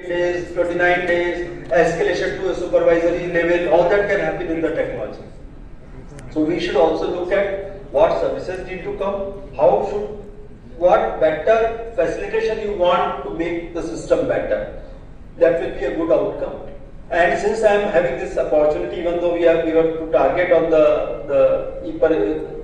days, 29 days, escalation to a supervisory level, all that can happen in the technology. So we should also look at what services need to come, what better facilitation you want to make the system better. That will be a good outcome. And since I am having this opportunity, even though we were to target on the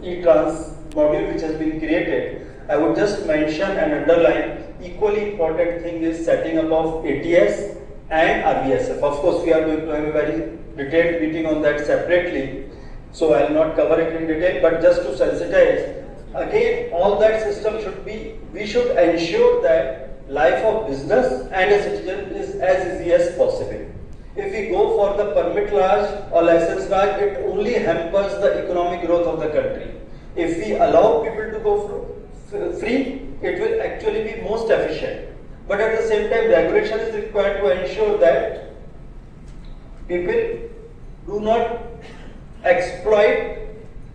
e-trans module which has been created, I would just mention and underline equally important thing is setting up of ATS and RBSF. Of course, we are going to have a very detailed meeting on that separately, so I will not cover it in detail, but just to sensitize, again, all that system should be, we should ensure that life of business and a citizen is as easy as possible. If we go for the permit Raj or license Raj, it only hampers the economic growth of the country. If we allow people to go free, it will actually be most efficient. But at the same time, regulation is required to ensure that people do not exploit,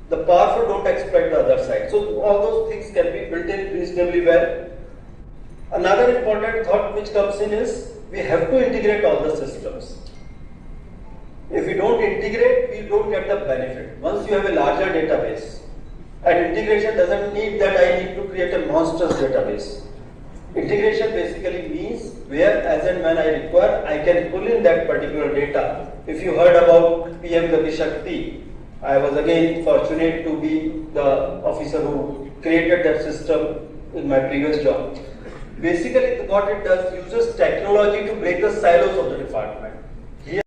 the powerful don't exploit the other side. So all those things can be built in reasonably well. Another important thought which comes in is we have to integrate all the systems. If we don't integrate, we don't get the benefit. Once you have a larger database, and integration doesn't mean that I need to create a monstrous database. Integration basically means where, as and when I require, I can pull in that particular data. If you heard about PM Gati Shakti, I was again fortunate to be the officer who created that system in my previous job. Basically, what it does, uses technology to break the silos of the department. Here,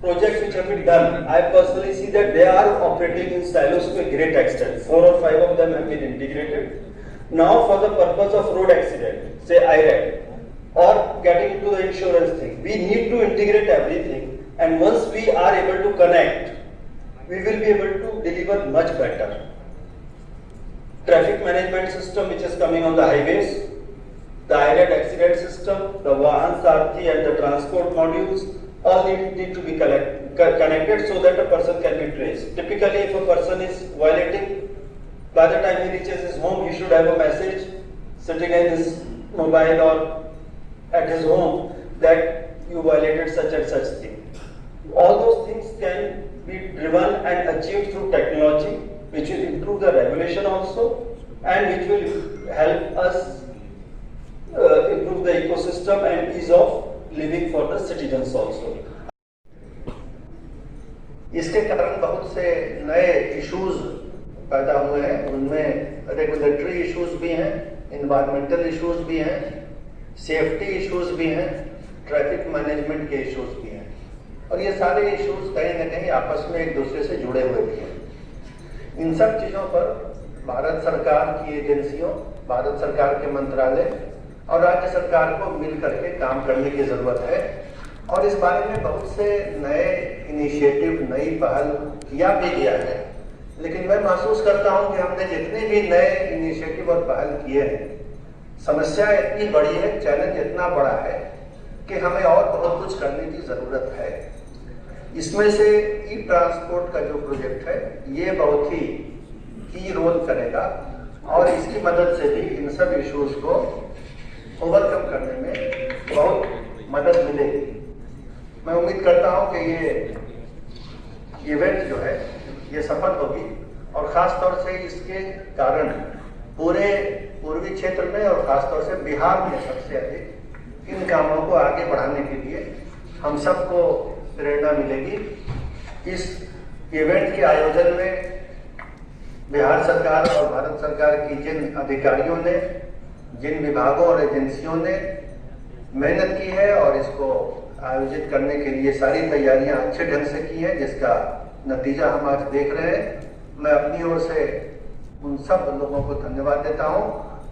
projects which have been done, I personally see that they are operating in silos to a great extent. 4 or 5 of them have been integrated. Now, for the purpose of road accident, say IRAD, or getting into the insurance thing, we need to integrate everything. And once we are able to connect, we will be able to deliver much better. Traffic management system which is coming on the highways, the IRAD accident system, the Vahan Sarthi and the transport modules, all need to be connected so that a person can be traced. Typically, if a person is violating, by the time he reaches his home, he should have a message sitting in his mobile or at his home that you violated such and such thing. All those things can be driven and achieved through technology, which will improve the regulation also, and which will help us improve the ecosystem and ease of living for the citizens also. इसके कारण बहुत से नए issues पैदा हुए हैं, उनमें regulatory issues भी हैं, एनवायरमेंटल इश्यूज भी हैं, सेफ्टी इश्यूज भी हैं, ट्रैफिक मैनेजमेंट के इश्यूज भी हैं, और ये सारे इश्यूज कहीं ना कहीं आपस में एक दूसरे से जुड़े हुए भी हैं। इन सब चीजों पर भारत सरकार की एजेंसियों, भारत सरकार के मंत्रालय और राज्य सरकार को मिल करके काम करने की जरूरत है, और इस बारे में बहुत से नए इनिशिएटिव, नई पहल किया भी गया है। लेकिन मैं महसूस करता हूं कि हमने जितने भी नए इनिशिएटिव और पहल किए हैं, समस्या इतनी बड़ी है, चैलेंज इतना बड़ा है कि हमें और बहुत कुछ करने की जरूरत है। इसमें से ई ट्रांसपोर्ट का जो प्रोजेक्ट है, ये बहुत ही की रोल करेगा और इसकी मदद से भी इन सब इश्यूज को ओवरकम करने में बहुत मदद मिलेगी। मैं उम्मीद करता हूं कि ये इवेंट जो है ये सफल होगी, और खास तौर से इसके कारण पूरे पूर्वी क्षेत्र में और खासतौर से बिहार में सबसे अधिक इन कामों को आगे बढ़ाने के लिए हम सबको प्रेरणा मिलेगी। इस इवेंट के आयोजन में बिहार सरकार और भारत सरकार की जिन अधिकारियों ने, जिन विभागों और एजेंसियों ने मेहनत की है और इसको आयोजित करने के लिए सारी तैयारियां अच्छे ढंग से की हैं, जिसका नतीजा हम आज देख रहे हैं, मैं अपनी ओर से उन सब लोगों को धन्यवाद देता हूं।